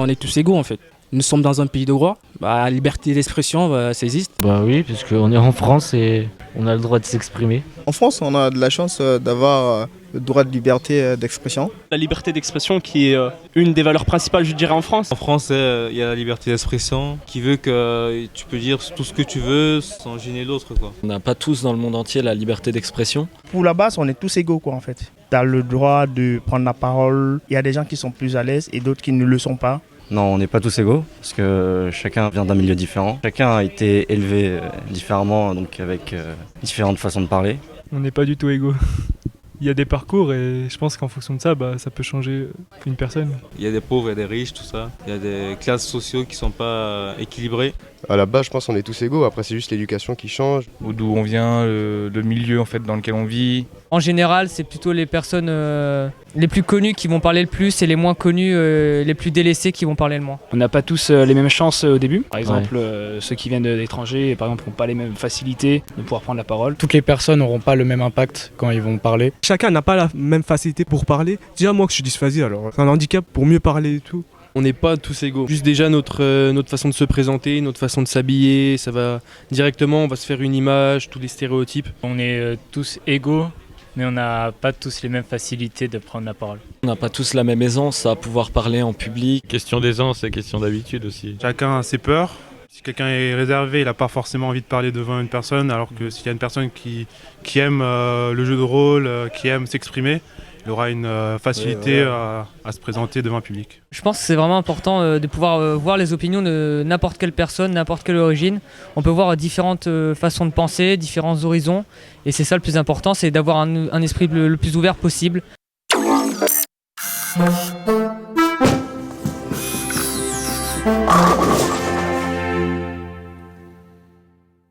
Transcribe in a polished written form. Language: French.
On est tous égaux en fait. Nous sommes dans un pays de droit, la liberté d'expression, ça existe. Bah oui, puisqu'on est en France et on a le droit de s'exprimer. En France, on a de la chance d'avoir le droit de liberté d'expression. La liberté d'expression qui est une des valeurs principales, je dirais, en France. En France, il y a la liberté d'expression qui veut que tu peux dire tout ce que tu veux sans gêner l'autre, quoi. On n'a pas tous dans le monde entier la liberté d'expression. Pour la base, on est tous égaux quoi en fait. Tu as le droit de prendre la parole. Il y a des gens qui sont plus à l'aise et d'autres qui ne le sont pas. Non, on n'est pas tous égaux, parce que chacun vient d'un milieu différent. Chacun a été élevé différemment, donc avec différentes façons de parler. On n'est pas du tout égaux. Il y a des parcours et je pense qu'en fonction de ça, ça peut changer une personne. Il y a des pauvres et des riches, tout ça. Il y a des classes sociales qui ne sont pas équilibrées. À la base, je pense qu'on est tous égaux. Après, c'est juste l'éducation qui change. D'où on vient, le milieu en fait dans lequel on vit. En général, c'est plutôt les personnes les plus connues qui vont parler le plus et les moins connues, les plus délaissées qui vont parler le moins. On n'a pas tous les mêmes chances au début. Par exemple, ceux qui viennent d'étrangers, par exemple, n'ont pas les mêmes facilités de pouvoir prendre la parole. Toutes les personnes n'auront pas le même impact quand ils vont parler. Chacun n'a pas la même facilité pour parler. Déjà, moi que je suis dysphasie, alors c'est un handicap pour mieux parler et tout. On n'est pas tous égaux. Juste déjà notre façon de se présenter, notre façon de s'habiller, ça va directement, on va se faire une image, tous les stéréotypes. On est tous égaux, mais on n'a pas tous les mêmes facilités de prendre la parole. On n'a pas tous la même aisance à pouvoir parler en public. Question d'aisance et question d'habitude aussi. Chacun a ses peurs. Si quelqu'un est réservé, il n'a pas forcément envie de parler devant une personne, alors que s'il y a une personne qui aime le jeu de rôle, qui aime s'exprimer, il aura une facilité à se présenter devant un public. Je pense que c'est vraiment important de pouvoir voir les opinions de n'importe quelle personne, n'importe quelle origine. On peut voir différentes façons de penser, différents horizons. Et c'est ça le plus important, c'est d'avoir un esprit le plus ouvert possible.